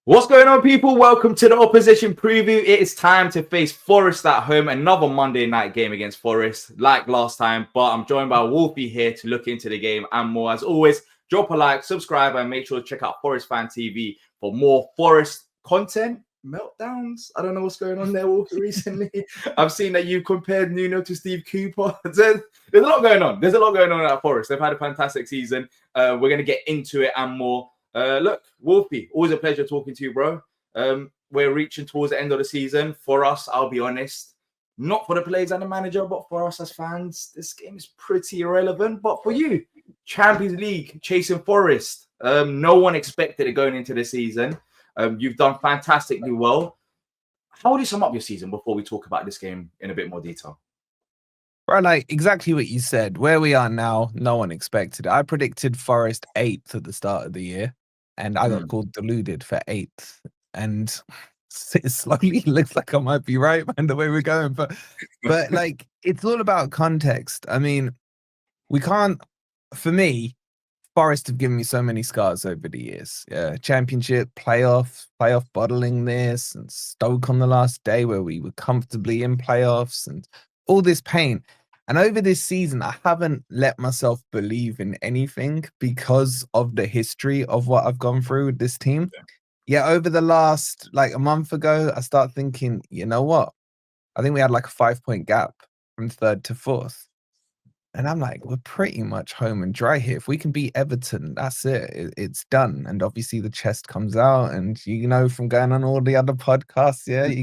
What's going on, people? Welcome to the opposition preview. It is time to face Forest at home. Another Monday night game against Forest, like last time. But I'm joined by Wolfie here to look into the game and more. As always, drop a like, subscribe, and make sure to check out Forest Fan TV for more Forest content. Meltdowns. I don't know what's going on there, Wolfie, recently. I've seen that you compared Nuno to Steve Cooper. There's a lot going on. There's a lot going on at Forest. They've had a fantastic season. We're going to get into it and more. Look, Wolfie, always a pleasure talking to you, bro. We're reaching towards the end of the season. For us, I'll be honest, not for the players and the manager, but for us as fans, this game is pretty irrelevant. But for you, Champions League, chasing Forest, no one expected it going into the season. You've done fantastically well. How would you sum up your season before we talk about this game in a bit more detail? Right, like exactly what you said. Where we are now, no one expected it. I predicted Forest 8th at the start of the year, and I got called deluded for 8th. And it slowly looks like I might be right, man, the way we're going. But like, it's all about context. I mean, we can't, for me, Forest have given me so many scars over the years. Yeah, championship, playoff bottling this, and Stoke on the last day where we were comfortably in playoffs, and all this pain. And over this season, I haven't let myself believe in anything because of the history of what I've gone through with this team. Yeah, over the last, like a month ago, I start thinking, you know what? I think we had like a 5-point gap from 3rd to 4th. And I'm like, we're pretty much home and dry here. If we can beat Everton, that's it. It's done. And obviously the chest comes out, and you know from going on all the other podcasts, yeah, you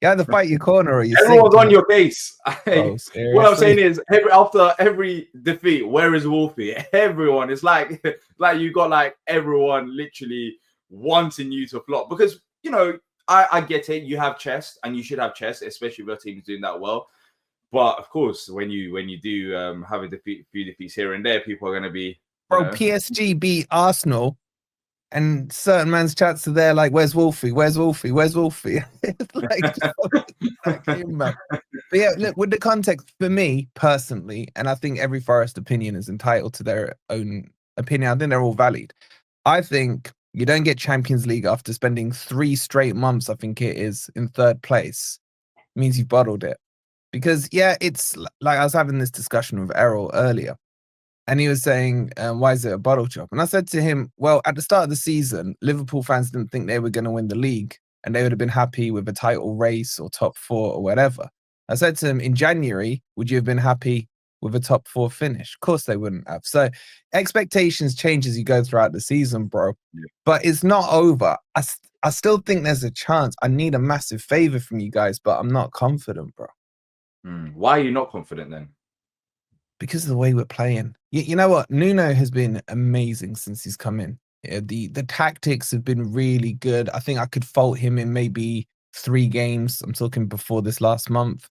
either fight your corner or you Everyone's on your case. Oh, what I'm saying is, after every defeat, where is Wolfie? Everyone. It's like you got like everyone literally wanting you to flop because, you know, I get it. You have chest and you should have chest, especially if your team's doing that well. But of course, when you do have a few defeats here and there, people are going to be. Bro, PSG beat Arsenal, and certain man's chats are there like, "Where's Wolfie? Where's Wolfie? Where's Wolfie?" It's like, but yeah, look, with the context for me personally, and I think every Forest opinion is entitled to their own opinion. I think they're all valid. I think you don't get Champions League after spending 3 straight months, I think it is, in 3rd place. It means you've bottled it. Because, yeah, it's like I was having this discussion with Errol earlier, and he was saying, why is it a bottle job? And I said to him, well, at the start of the season, Liverpool fans didn't think they were going to win the league, and they would have been happy with a title race or top 4 or whatever. I said to him, in January, would you have been happy with a top 4 finish? Of course they wouldn't have. So expectations change as you go throughout the season, bro. Yeah. But it's not over. I still think there's a chance. I need a massive favor from you guys, but I'm not confident, bro. Why are you not confident then? Because of the way we're playing. You know what? Nuno has been amazing since he's come in. The tactics have been really good. I think I could fault him in maybe 3 games. I'm talking before this last month.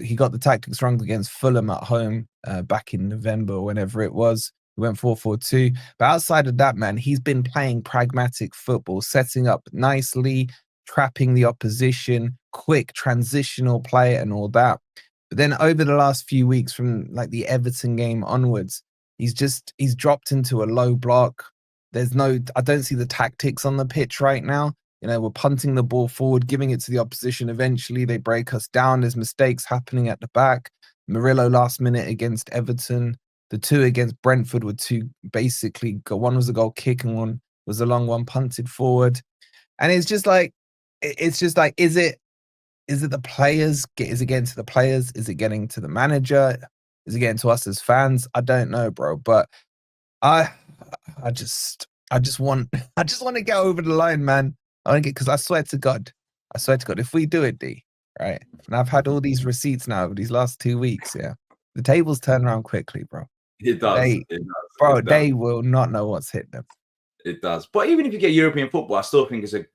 He got the tactics wrong against Fulham at home back in November or whenever it was. He went 4-4-2. But outside of that, man, he's been playing pragmatic football, setting up nicely, trapping the opposition, quick transitional play and all that. But then over the last few weeks, from like the Everton game onwards, he's dropped into a low block. I don't see the tactics on the pitch right now. You know, we're punting the ball forward, giving it to the opposition. Eventually they break us down. There's mistakes happening at the back. Murillo last minute against Everton. The 2 against Brentford were 2 basically. One was a goal kick and one was a long one punted forward. And it's just like, is it the players? Is it getting to the players? Is it getting to the manager? Is it getting to us as fans? I don't know, bro. But I just want to get over the line, man. Because I swear to God, if we do it, D, right? And I've had all these receipts now over these last 2 weeks. Yeah, the tables turn around quickly, bro. It does. They will not know what's hit them. It does. But even if you get European football, I still think it's a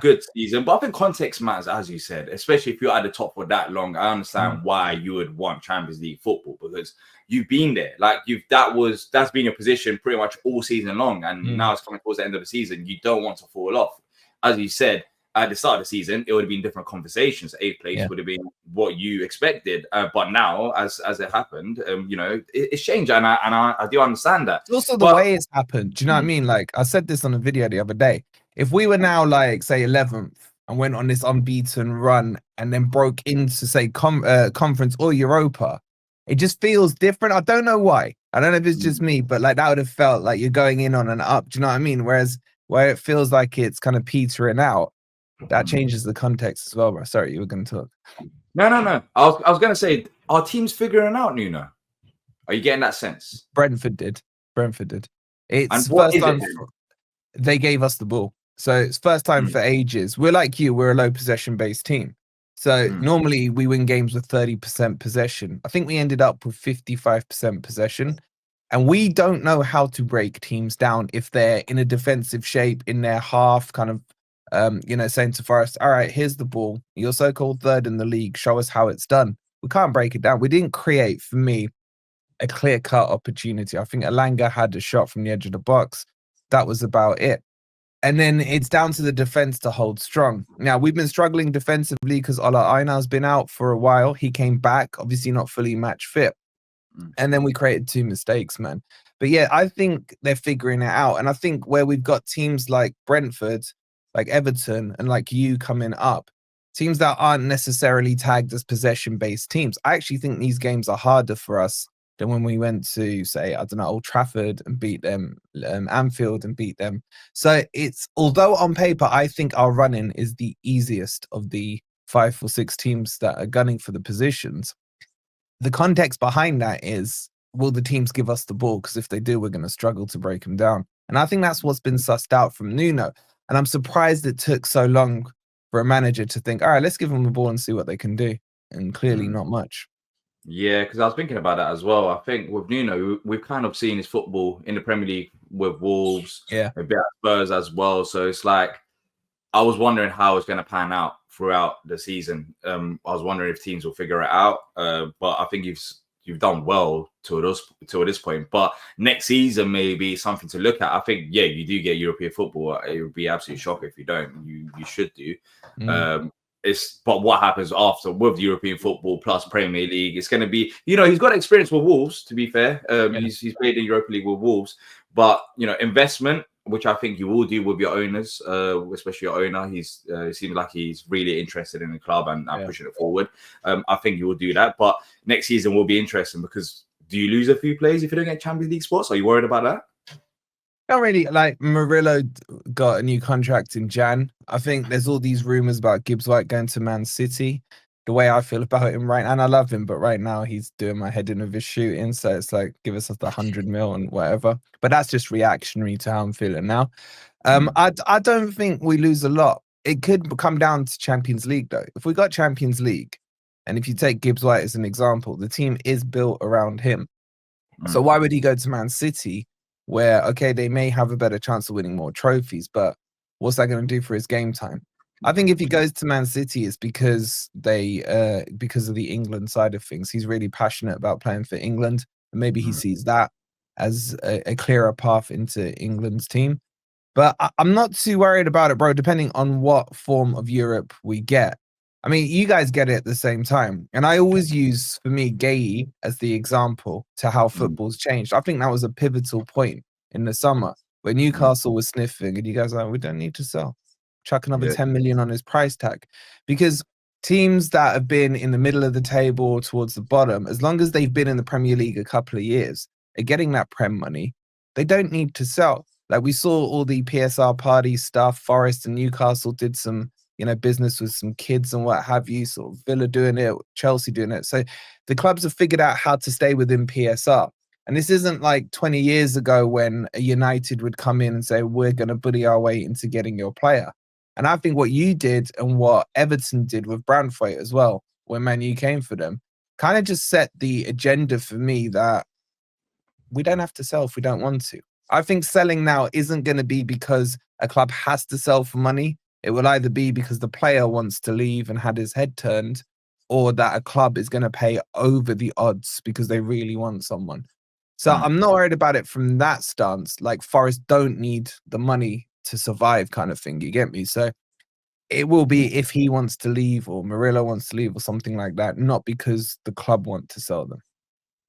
good season. But I think context matters, as you said, especially if you're at the top for that long. I understand why you would want Champions League football, because you've been there. Like that's been your position pretty much all season long. And now it's coming towards the end of the season. You don't want to fall off. As you said, at the start of the season, it would have been different conversations. 8th place would have been what you expected. But now, as it happened, you know, it's changed. And I do understand that. It's also the way it's happened. Do you know what I mean? Like I said this on a video the other day. If we were now like say 11th and went on this unbeaten run and then broke into say conference or Europa, it just feels different. I don't know why. I don't know if it's just me, but like that would have felt like you're going in on an up. Do you know what I mean? Whereas where it feels like it's kind of petering out, that changes the context as well, bro. Sorry, you were going to talk. No. I was going to say, are teams figuring out Nuno? Are you getting that sense? Brentford did. It's And what first is time it? they gave us the ball. So it's first time for ages. We're like you, we're a low possession based team. So normally we win games with 30% possession. I think we ended up with 55% possession. And we don't know how to break teams down if they're in a defensive shape in their half, kind of, saying to Forest, all right, here's the ball. You're so-called third in the league. Show us how it's done. We can't break it down. We didn't create, for me, a clear-cut opportunity. I think Alanga had a shot from the edge of the box. That was about it. And then it's down to the defense to hold strong. Now, we've been struggling defensively because Ola Ainar's been out for a while. He came back, obviously not fully match fit. And then we created 2 mistakes, man. But yeah, I think they're figuring it out. And I think where we've got teams like Brentford, like Everton, and like you coming up, teams that aren't necessarily tagged as possession-based teams, I actually think these games are harder for us than when we went to, say, I don't know, Old Trafford and beat them, Anfield and beat them. So it's, although on paper, I think our running is the easiest of the 5 or 6 teams that are gunning for the positions. The context behind that is, will the teams give us the ball? Because if they do, we're going to struggle to break them down. And I think that's what's been sussed out from Nuno. And I'm surprised it took so long for a manager to think, all right, let's give them the ball and see what they can do. And clearly not much. Yeah, because I was thinking about that as well. I think with Nuno, we've kind of seen his football in the Premier League with Wolves, a bit at Spurs as well. So it's like, I was wondering how it's going to pan out throughout the season. I was wondering if teams will figure it out. But I think you've done well to this point. But next season, maybe something to look at. I think, yeah, you do get European football. It would be absolutely shocking if you don't. You should do. But what happens after with European football plus Premier League? It's going to be, he's got experience with Wolves. To be fair, he's played in Europa League with Wolves. But investment, which I think you will do with your owners, especially your owner. It seems like he's really interested in the club and pushing it forward. I think you will do that. But next season will be interesting because do you lose a few players if you don't get Champions League spots? Are you worried about that? Not really. Like, Murillo got a new contract in Jan. I think there's all these rumors about Gibbs White going to Man City. The way I feel about him right now, and I love him, but right now he's doing my head in with his shooting. So it's like, give us the 100 mil and whatever. But that's just reactionary to how I'm feeling now. I don't think we lose a lot. It could come down to Champions League, though. If we got Champions League, and if you take Gibbs White as an example, the team is built around him. So why would he go to Man City, where, okay, they may have a better chance of winning more trophies, but what's that going to do for his game time? I think if he goes to Man City, it's because because of the England side of things. He's really passionate about playing for England, and maybe he sees that as a clearer path into England's team. But I'm not too worried about it, bro, depending on what form of Europe we get. I mean, you guys get it at the same time. And I always use, for me, Gay as the example to how football's changed. I think that was a pivotal point in the summer where Newcastle was sniffing and you guys are like, we don't need to sell. Chuck another 10 million on his price tag. Because teams that have been in the middle of the table or towards the bottom, as long as they've been in the Premier League a couple of years, are getting that Prem money. They don't need to sell. Like, we saw all the PSR party stuff. Forest and Newcastle did some business with some kids and what have you, sort of Villa doing it, Chelsea doing it. So the clubs have figured out how to stay within PSR. And this isn't like 20 years ago when a United would come in and say, we're going to bully our way into getting your player. And I think what you did and what Everton did with Branthwaite as well, when Man U came for them, kind of just set the agenda for me that we don't have to sell if we don't want to. I think selling now isn't going to be because a club has to sell for money. It will either be because the player wants to leave and had his head turned, or that a club is going to pay over the odds because they really want someone. So I'm not worried about it from that stance. Like, Forest don't need the money to survive kind of thing. You get me? So it will be if he wants to leave or Murillo wants to leave or something like that, not because the club want to sell them.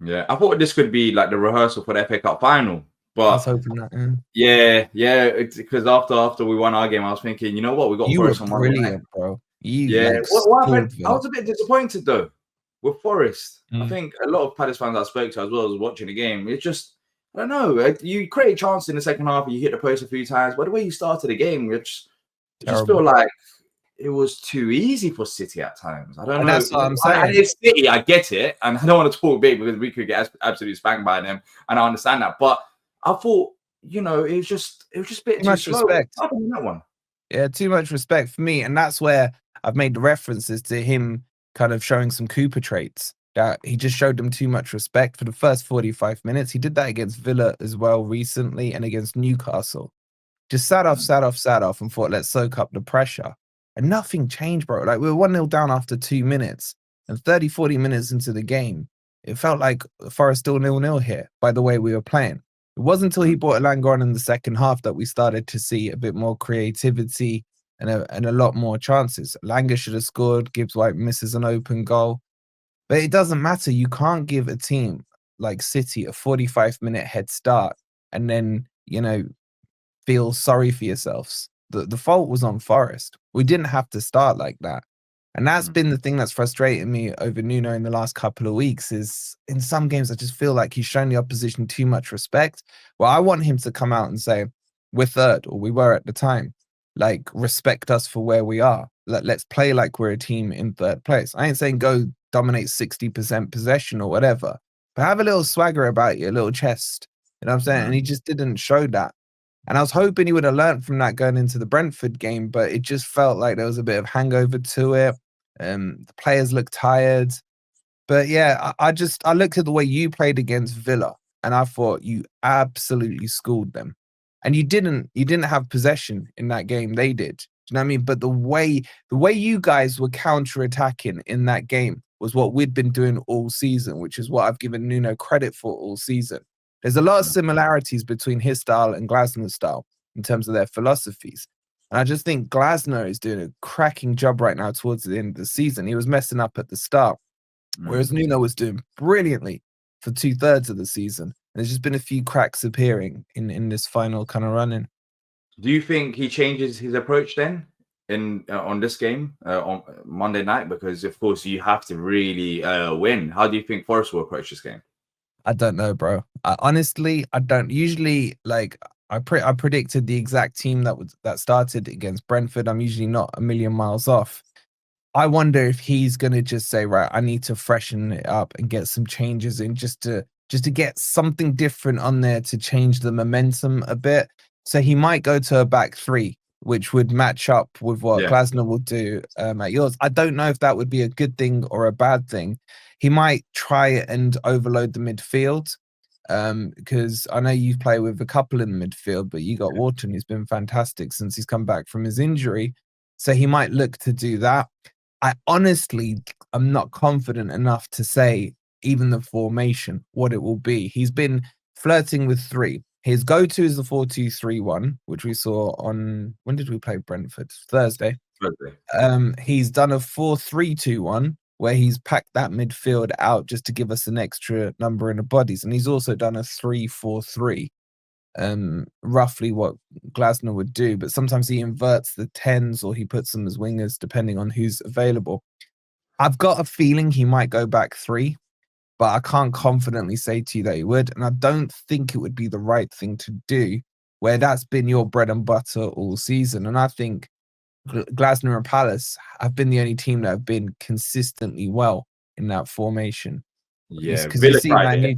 Yeah, I thought this could be like the rehearsal for the FA Cup final. I was But hoping that. yeah, because after we won our game, I was thinking, you know what, we got You were Forest on Monday night. brilliant, bro. You Yeah, like what happened? schooled I Villa. was a bit disappointed though with Forest. I Mm. think a lot of Palace fans I spoke to as well as watching the game. It's just, I don't know. You create a chance in the second half, and you hit the post a few times, but the way you started the game, it just feel Terrible. like it was too easy for City at times. I don't And know. that's what I'm And saying. it's City, I get it, and I don't want to talk big because we could get absolutely spanked by them, and I understand that. But I thought, it was just a bit Too too much slow. What respect. happened in that one? Yeah, too much respect for me. And that's where I've made the references to him kind of showing some Cooper traits. That he just showed them too much respect for the first 45 minutes. He did that against Villa as well recently and against Newcastle. Just sat off and thought, let's soak up the pressure. And nothing changed, bro. Like we were 1-0 down after 2 minutes and 30, 40 minutes into the game. It felt like Forest still 0-0 here by the way we were playing. It wasn't until he brought Elanga on in the second half that we started to see a bit more creativity and a lot more chances. Elanga should have scored. Gibbs White misses an open goal. But it doesn't matter. You can't give a team like City a 45-minute head start and then, feel sorry for yourselves. The fault was on Forest. We didn't have to start like that. And that's been the thing that's frustrated me over Nuno in the last couple of weeks is in some games, I just feel like he's shown the opposition too much respect. Well, I want him to come out and say, we're third, or we were at the time. Like, respect us for where we are. Let's play like we're a team in third place. I ain't saying go dominate 60% possession or whatever, but have a little swagger about you, a little chest. You know what I'm saying? And he just didn't show that. And I was hoping he would have learned from that going into the Brentford game, but it just felt like there was a bit of hangover to it. The players looked tired. But yeah, I looked at the way you played against Villa and I thought you absolutely schooled them. And you didn't have possession in that game. They did. Do you know what I mean? But the way you guys were counter-attacking in that game was what we'd been doing all season, which is what I've given Nuno credit for all season. There's a lot of similarities between his style and Glasner's style in terms of their philosophies. And I just think Glasner is doing a cracking job right now towards the end of the season. He was messing up at the start, whereas Nuno was doing brilliantly for 2/3 of the season. There's just been a few cracks appearing in this final kind of run-in. Do you think he changes his approach then in on this game on Monday night? Because of course you have to really win. How do you think Forest will approach this game? I don't know, bro. Honestly, I don't. Usually, like I predicted the exact team that started against Brentford. I'm usually not a million miles off. I wonder if he's gonna just say, right, I need to freshen it up and get some changes in just to get something different on there to change the momentum a bit. So he might go to a back three, which would match up with what Yeah, Glasner will do at yours. I don't know if that would be a good thing or a bad thing. He might try and overload the midfield because I know you play with a couple in the midfield, but you got Wharton, who's been fantastic since he's come back from his injury. So he might look to do that. I honestly, I'm not confident enough to say even the formation, what it will be. He's been flirting with three. His go-to is the 4-2-3-1, which we saw on, when did we play Brentford? Thursday. Thursday. He's done a 4-3-2-1 where he's packed that midfield out just to give us an extra number in the bodies. And he's also done a 3-4-3, roughly what Glasner would do. But sometimes he inverts the 10s or he puts them as wingers depending on who's available. I've got a feeling he might go back three, but I can't confidently say to you that he would. And I don't think it would be the right thing to do where that's been your bread and butter all season. And I think Glasner and Palace have been the only team that have been consistently well in that formation. Yeah, Because you Villa see, tried man,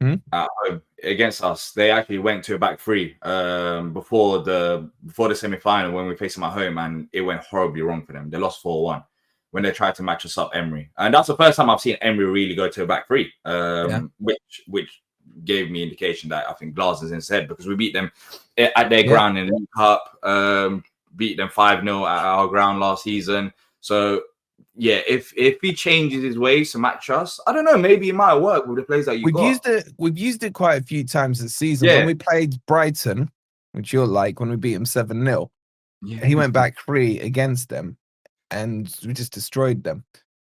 it at home against us. They actually went to a back three before the semi final when we faced them at home, and it went horribly wrong for them. They lost 4-1 when they tried to match us up, Emery, and that's the first time I've seen Emery really go to a back three, Yeah. which gave me indication that I think Glass is instead because we beat them at their Yeah. ground in the League Cup, beat them 5-0 at our ground last season. So yeah, if he changes his ways to match us, I don't know, maybe it might work with the players that you got. We've used it quite a few times this season. Yeah. When we played Brighton, which you're like, when we beat him 7-0, Yeah. he went back three against them and we just destroyed them.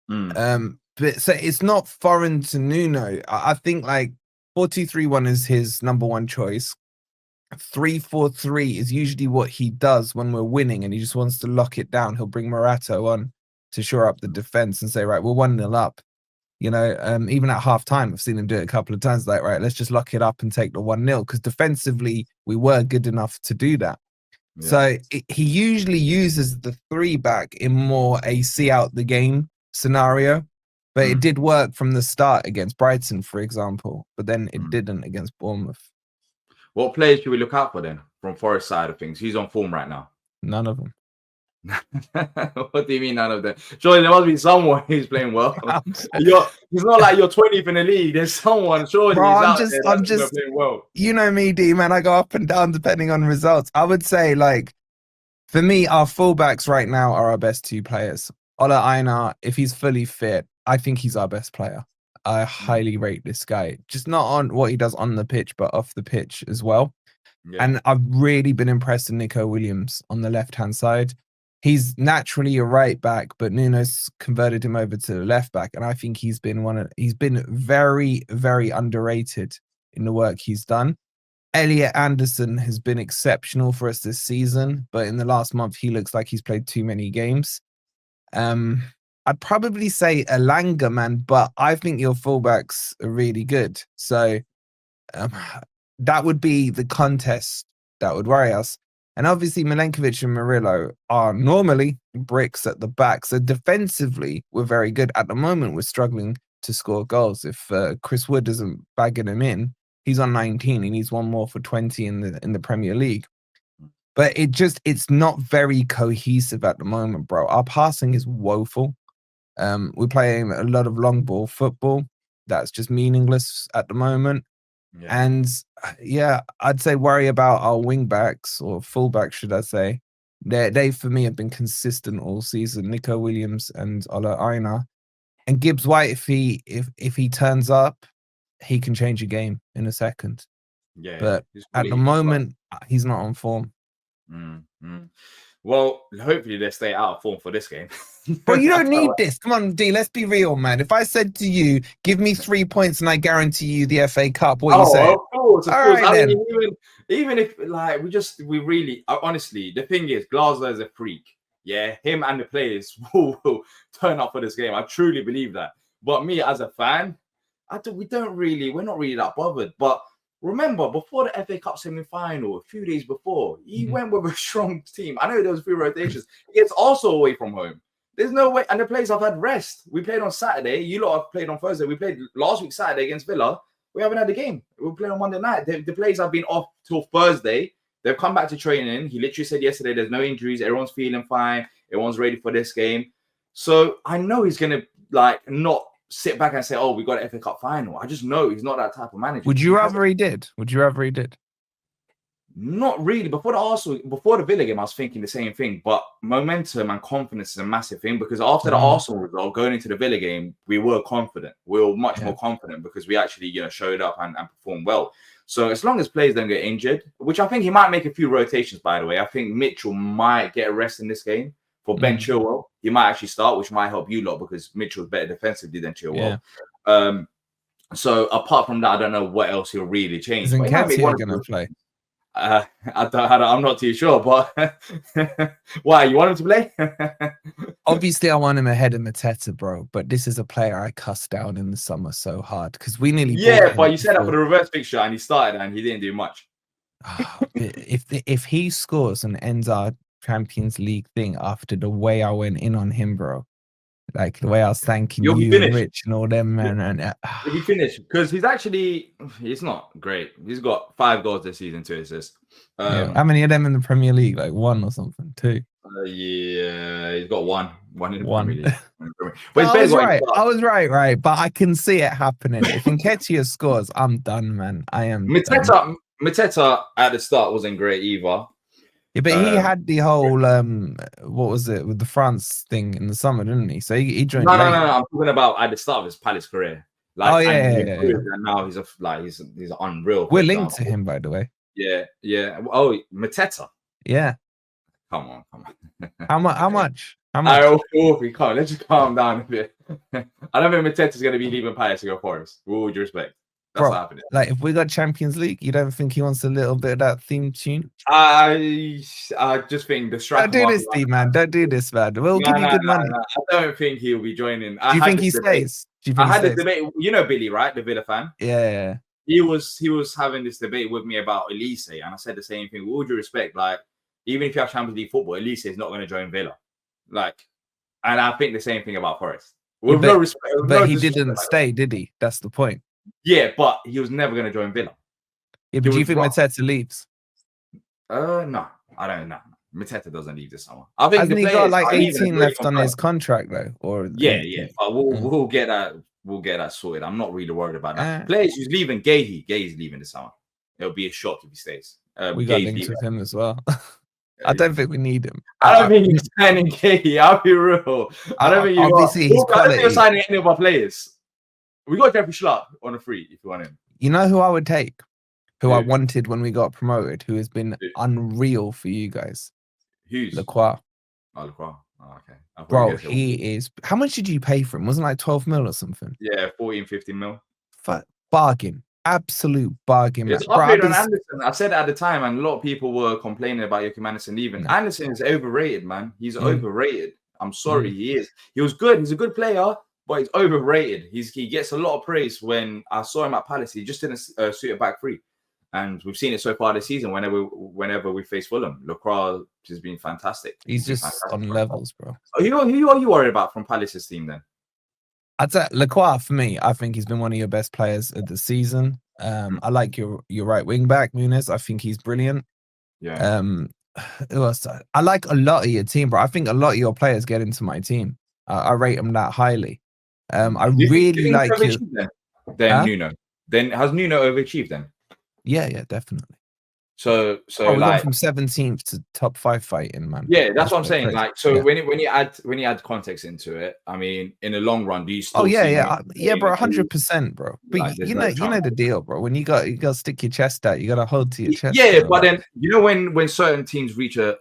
But so it's not foreign to Nuno. I think like 4-2-3-1 is his number one choice. 3-4-3 is usually what he does when we're winning and he just wants to lock it down. He'll bring Morato on to shore up the defense and say, right, we're 1-0 up. You know, even at half time, I've seen him do it a couple of times. Like, right, let's just lock it up and take the 1-0 because defensively we were good enough to do that. Yeah. So he usually uses the 3-back in more a see out the game scenario, but it did work from the start against Brighton, for example, but then it didn't against Bournemouth. What players should we look out for then from Forest side of things? Who's on form right now? None of them. What do you mean none of them? Surely there must be someone who's playing well. It's not like you're 20th in the league. There's someone surely Bro, I'm just playing well. You know me, D man. I go up and down depending on results. I would say, like, for me, our fullbacks right now are our best 2 players. Ola Aina, if he's fully fit, I think he's our best player. I highly rate this guy, just not on what he does on the pitch, but off the pitch as well. Yeah. And I've really been impressed with Nico Williams on the left-hand side. He's naturally a right back, but Nuno's converted him over to the left back. And I think he's been very, very underrated in the work he's done. Elliot Anderson has been exceptional for us this season, but in the last month, he looks like he's played too many games. I'd probably say Elanga, man, but I think your fullbacks are really good. So that would be the contest that would worry us. And obviously, Milenkovic and Murillo are normally bricks at the back. So defensively, we're very good. At the moment, we're struggling to score goals. If Chris Wood isn't bagging him in, he's on 19. He needs one more for 20 in the Premier League. But it's not very cohesive at the moment, bro. Our passing is woeful. We're playing a lot of long ball football. That's just meaningless at the moment. Yeah. And I'd say worry about our wing backs or fullbacks, should I say. They for me have been consistent all season. Nico Williams and Ola Aina. And Gibbs White, if he turns up, he can change a game in a second. Yeah. But at the moment, he's not on form. Well, hopefully they stay out of form for this game. But you don't need this. Come on, D, let's be real, man. If I said to you, give me 3 points and I guarantee you the FA Cup, what you say? Of course. Right, I mean, even if, like, we really, honestly, the thing is, Glasgow is a freak. Yeah, him and the players will turn up for this game. I truly believe that. But me as a fan, we're not really that bothered. But remember, before the FA Cup semi-final, a few days before, he went with a strong team. I know there was a few rotations. It's also away from home. There's no way. And the players have had rest. We played on Saturday. You lot have played on Thursday. We played last week Saturday against Villa. We haven't had a game. We played on Monday night. The players have been off till Thursday. They've come back to training. He literally said yesterday there's no injuries. Everyone's feeling fine. Everyone's ready for this game. So I know he's going to, like, not sit back and say, oh, we got an FA Cup final. I just know he's not that type of manager. Would you rather he did? Not really. Before the Villa game, I was thinking the same thing. But momentum and confidence is a massive thing because after the Arsenal result, going into the Villa game, we were confident. We were much more confident because we actually, showed up and performed well. So as long as players don't get injured, which I think he might make a few rotations, by the way. I think Mitchell might get a rest in this game for Ben Chilwell. He might actually start, which might help you lot because Mitchell's better defensively than Chilwell. Yeah. So apart from that, I don't know what else he'll really change. Isn't Nketiah going to play? I'm not too sure, but why you want him to play? Obviously, I want him ahead of Mateta, bro. But this is a player I cussed down in the summer so hard because we nearly. Yeah, but you said that for the reverse fixture, and he started and he didn't do much. If he scores and ends our Champions League thing after the way I went in on him, bro, like the way I was thanking you and Rich and all them, man. And he finished because he's not great. He's got 5 goals this season, 2 assists. How many of them in the Premier League? Like 1 or something, 2. Yeah, he's got one in the Premier League. But I was right. Right. But I can see it happening. If Nketiah scores, I'm done, man. I am. Mateta at the start wasn't great either. Yeah, but he had the whole what was it with the France thing in the summer, didn't he? So he joined. No. I'm talking about at the start of his Palace career. Like, And now he's unreal. We're linked to him, by the way. Yeah. Oh, Mateta. Yeah. Come on. How much? Wolfie, let's just calm down a bit. I don't think Mateta's going to be leaving Palace to go Forest. With all due respect. That's Bro, not happening. like if we got Champions League, you don't think he wants a little bit of that theme tune? I just think the Don't striker do market. this, D man. Don't do this, man. We'll give you No. good money. I don't think he'll be joining. Do you think he stays? Do you think I he had this stays? debate. You know Billy, right? The Villa fan. Yeah. He was having this debate with me about Elise, and I said the same thing. With all due respect, like even if you have Champions League football, Elise is not going to join Villa. Like, and I think the same thing about Forest. With no respect, but he didn't stay, did he? That's the point. Yeah, but he was never going to join Villa. Yeah, but do you think Mateta leaves? No, I don't know. Mateta doesn't leave this summer. I think hasn't he got like 18 left on his contract though? Or yeah. But we'll get that. We'll get that sorted. I'm not really worried about that. Players who's leaving, Gay's leaving this summer. It'll be a shock if he stays. We got linked with him as well. I don't think we need him. I don't think he's signing Gay. I'll be real. I don't think you obviously he's quality. I don't think you're signing any of our players. We got Jeffrey Schlupp on a free if you want him. You know who I would take? Who I wanted when we got promoted, who has been unreal for you guys. Who's? Lacroix. Oh, Lacroix. Oh, okay. Bro, he is. How much did you pay for him? Wasn't it like 12 mil or something? Yeah, 14, 15 mil. Bargain. Absolute bargain. It's upgrade on Anderson. I said it at the time, and a lot of people were complaining about Joachim Anderson leaving. Anderson is overrated, man. He's overrated. I'm sorry, he is. He was good. He's a good player, but he's overrated. He gets a lot of praise. When I saw him at Palace, he just didn't suit a back three. And we've seen it so far this season. Whenever we face Fulham, Lacroix has been fantastic. He's just on levels, bro. Who are you worried about from Palace's team then? I'd say Lacroix for me. I think he's been one of your best players of the season. I like your right wing back, Muniz. I think he's brilliant. Yeah. Who else? I like a lot of your team, bro. I think a lot of your players get into my team. I rate them that highly. I really like you. Then Nuno. Then has Nuno overachieved then? Yeah, definitely. So we went from 17th to top 5 fighting, man. Yeah, that's what I'm saying. Crazy. Like, so when you add context into it, I mean, in the long run, do you still? Oh yeah, bro, 100%, bro. But like, you know the deal, bro. When you got to stick your chest out, you got to hold to your chest. Yeah, but then when certain teams reach a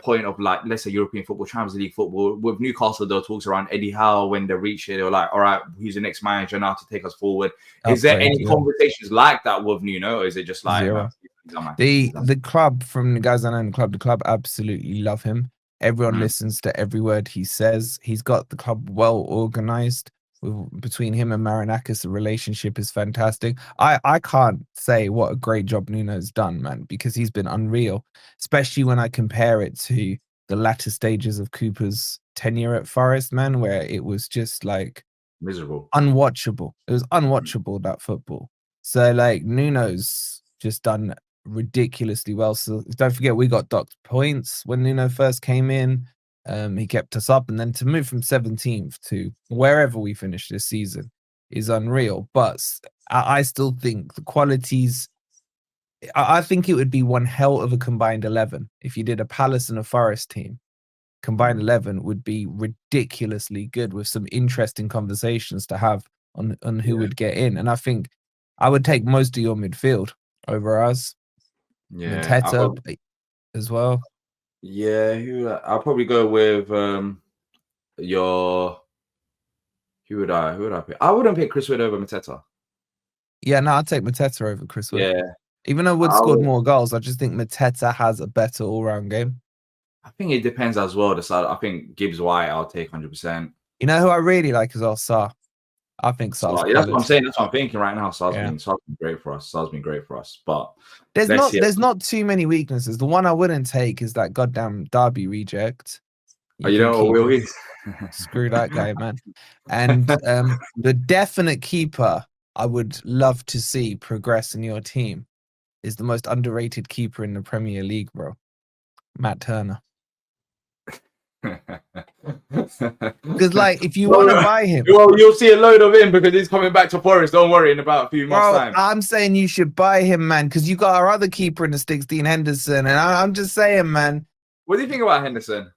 point of like, let's say European football, Champions League football, with Newcastle, there were talks around Eddie Howe when they reach it. They were like, all right, who's the next manager now to take us forward? Is there any conversations like that with Nuno, or is it just like the club, from the guys I know in the club absolutely love him. Everyone listens to every word he says. He's got the club well organized. Between him and Marinakis, the relationship is fantastic. I can't say what a great job Nuno's done, man, because he's been unreal, especially when I compare it to the latter stages of Cooper's tenure at Forest, man, where it was just like miserable, unwatchable. It was unwatchable, that football. So like Nuno's just done ridiculously well. So don't forget, we got docked points when Nuno first came in. He kept us up, and then to move from 17th to wherever we finish this season is unreal. But I still think the qualities, I think it would be one hell of a combined 11 if you did a Palace and a Forest team. Combined 11 would be ridiculously good, with some interesting conversations to have on who would get in. And I think I would take most of your midfield over us. Yeah, Mateta as well. Yeah, I'll probably go with your. Who would I pick? I wouldn't pick Chris Wood over Mateta. Yeah, no, I'd take Mateta over Chris Wood. Yeah, even though Wood scored more goals, I just think Mateta has a better all-round game. I think it depends as well. I think Gibbs White, I'll take 100%. You know who I really like is Sarr. I think Sarr's that's what I'm saying. That's what I'm thinking right now. Sarr's been great for us. Sarr's been great for us. But there's not too many weaknesses. The one I wouldn't take is that goddamn Derby reject. You know what Will is? Screw that guy, man. And the definite keeper I would love to see progress in your team is the most underrated keeper in the Premier League, bro. Matt Turner. Because like, if you want to buy him, well, you'll see a load of him because he's coming back to Forest. Don't worry, in about a few months' time. I'm saying you should buy him, man, because you got our other keeper in the sticks, Dean Henderson, and I'm just saying, man. What do you think about Henderson?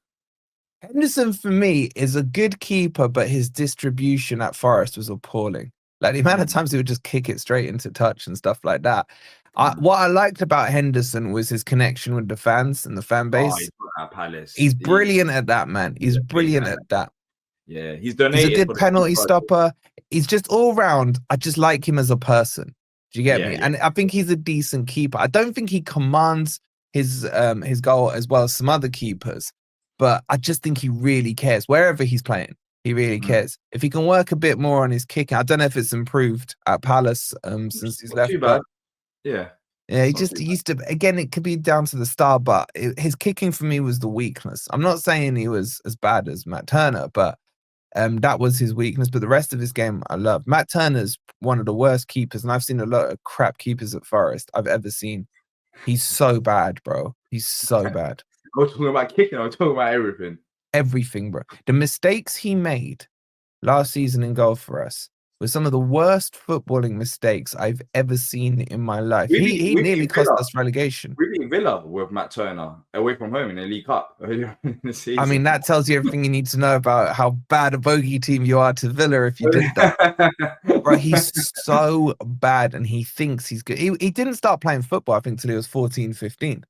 Henderson for me is a good keeper, but his distribution at Forest was appalling. Like the amount of times he would just kick it straight into touch and stuff like that. What I liked about Henderson was his connection with the fans and the fan base. He's brilliant at that, man. He's brilliant at that. Yeah, he's donated. He's a good penalty stopper. He's just all round. I just like him as a person. Do you get Yeah, me? yeah. And I think he's a decent keeper. I don't think he commands his goal as well as some other keepers, but I just think he really cares wherever he's playing. He really cares. If he can work a bit more on his kicking, I don't know if it's improved at Palace since he's Not left, too bad. but Yeah. yeah, he It's not just too he used to. Again, it could be down to the star, but his kicking for me was the weakness. I'm not saying he was as bad as Matt Turner, but that was his weakness. But the rest of his game, I love. Matt Turner's one of the worst keepers, and I've seen a lot of crap keepers at Forest I've ever seen. He's so bad, bro. He's so bad. I was talking about kicking. I was talking about everything. Everything, bro. The mistakes he made last season in goal for us were some of the worst footballing mistakes I've ever seen in my life. He We nearly beat cost Villa. us relegation. We beat Villa with Matt Turner away from home in the League Cup earlier in the season. I mean, that tells you everything you need to know about how bad a bogey team you are to Villa if you did that. Bro, he's so bad and he thinks he's good. He didn't start playing football, I think, till he was 14, 15.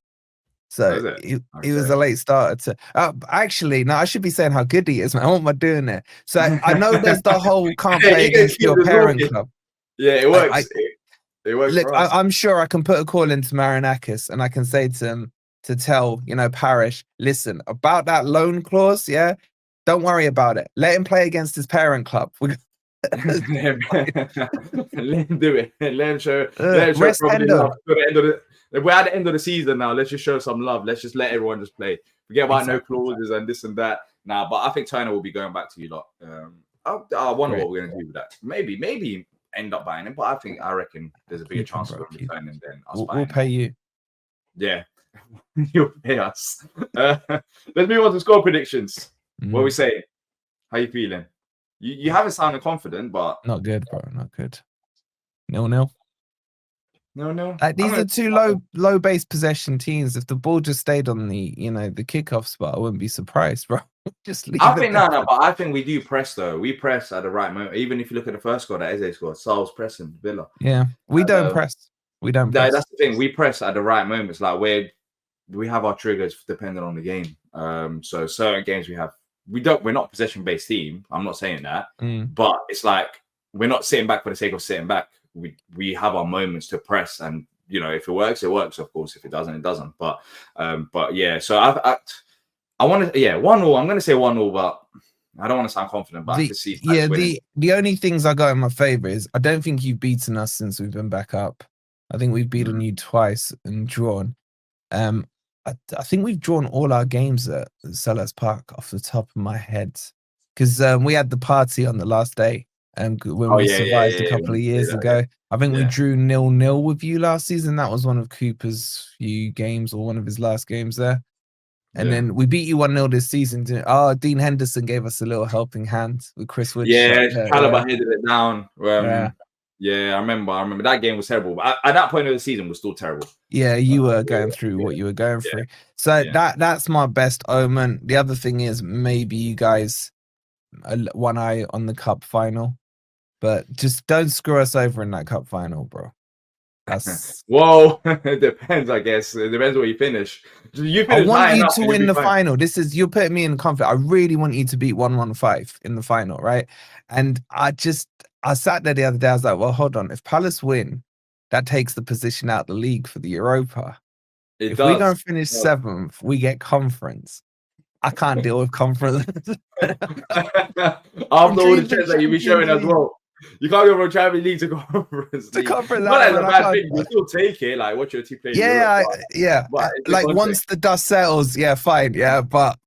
So he was a late starter to actually, no, I should be saying how good he is, man. What am I doing there? So I know there's the whole can't play against your parent club. Yeah, it works. It works look, for us. I'm sure I can put a call into Marinakis and I can say to him to tell, Parish, listen, about that loan clause, yeah, don't worry about it. Let him play against his parent club. Let him do it. Let him show rest love. We're at the end of the season now. Let's just show some love. Let's just let everyone just play. Forget about no clauses and this and that. Nah, but I think Turner will be going back to you lot. I wonder what we're gonna do with that. Maybe end up buying him, but I reckon there's a bigger chance of him returning than us buying. We'll pay you. Yeah, you'll pay us. Let's move on to score predictions. What are we saying? How you feeling? You haven't sounded confident, but not good, bro. Not good. 0-0. No. These are two low base possession teams. If the ball just stayed on the the kickoff spot, I wouldn't be surprised, bro. Just leave I think but I think we do press though. We press at the right moment. Even if you look at the first goal that Eze scored, Sal's pressing Villa. Yeah, we don't press. We don't press. That's the thing. We press at the right moments. Like we have our triggers depending on the game. So certain games we're not possession based team. I'm not saying that, but it's like we're not sitting back for the sake of sitting back. We have our moments to press, and if it works, it works. Of course, if it doesn't, it doesn't. But yeah. So I want to 1-0. I'm going to say 1-0, but I don't want to sound confident. But I can see the only things I got in my favor is I don't think you've beaten us since we've been back up. I think we've beaten you twice and drawn. I think we've drawn all our games at Selhurst Park off the top of my head because we had the party on the last day. When we survived a couple of years ago, I think we drew 0-0 with you last season. That was one of Cooper's few games or one of his last games there. And then we beat you 1-0 this season. Dean Henderson gave us a little helping hand with Chris Wood. Yeah, Caliber headed it down. Yeah, I remember that game was terrible. But at that point of the season, was still terrible. Yeah, you were going through what you were going through. So that's my best omen. The other thing is maybe you guys one eye on the cup final. But just don't screw us over in that cup final, bro. Whoa, it depends, I guess. It depends where you finish. I want you to win the final. You're putting me in conflict. I really want you to beat 115 in the final, right? And I sat there the other day. I was like, well, hold on. If Palace win, that takes the position out the league for the Europa. If we don't finish 7th, we get conference. I can't deal with conference. After all the checks that you'll be showing as well. You can't go from Champions League to Conference League. Not as a bad thing. You still take it. Like, watch your team play. Yeah. Like, once the dust settles, fine. Yeah, but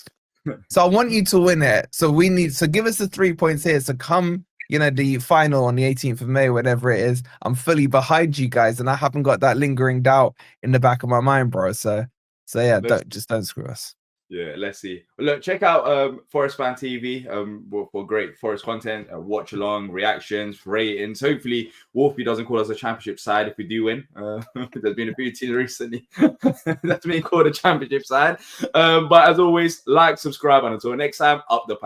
so I want you to win it. So give us the 3 points here. So come, the final on the 18th of May, whatever it is, I'm fully behind you guys, and I haven't got that lingering doubt in the back of my mind, bro. So yeah, don't screw us. Yeah, let's see. Look, check out Forest Fan TV for great Forest content, watch along, reactions, ratings. Hopefully, Wolfie doesn't call us a championship side if we do win. There's been a few teams recently that's been called a championship side. But as always, like, subscribe, and until next time, up the pack.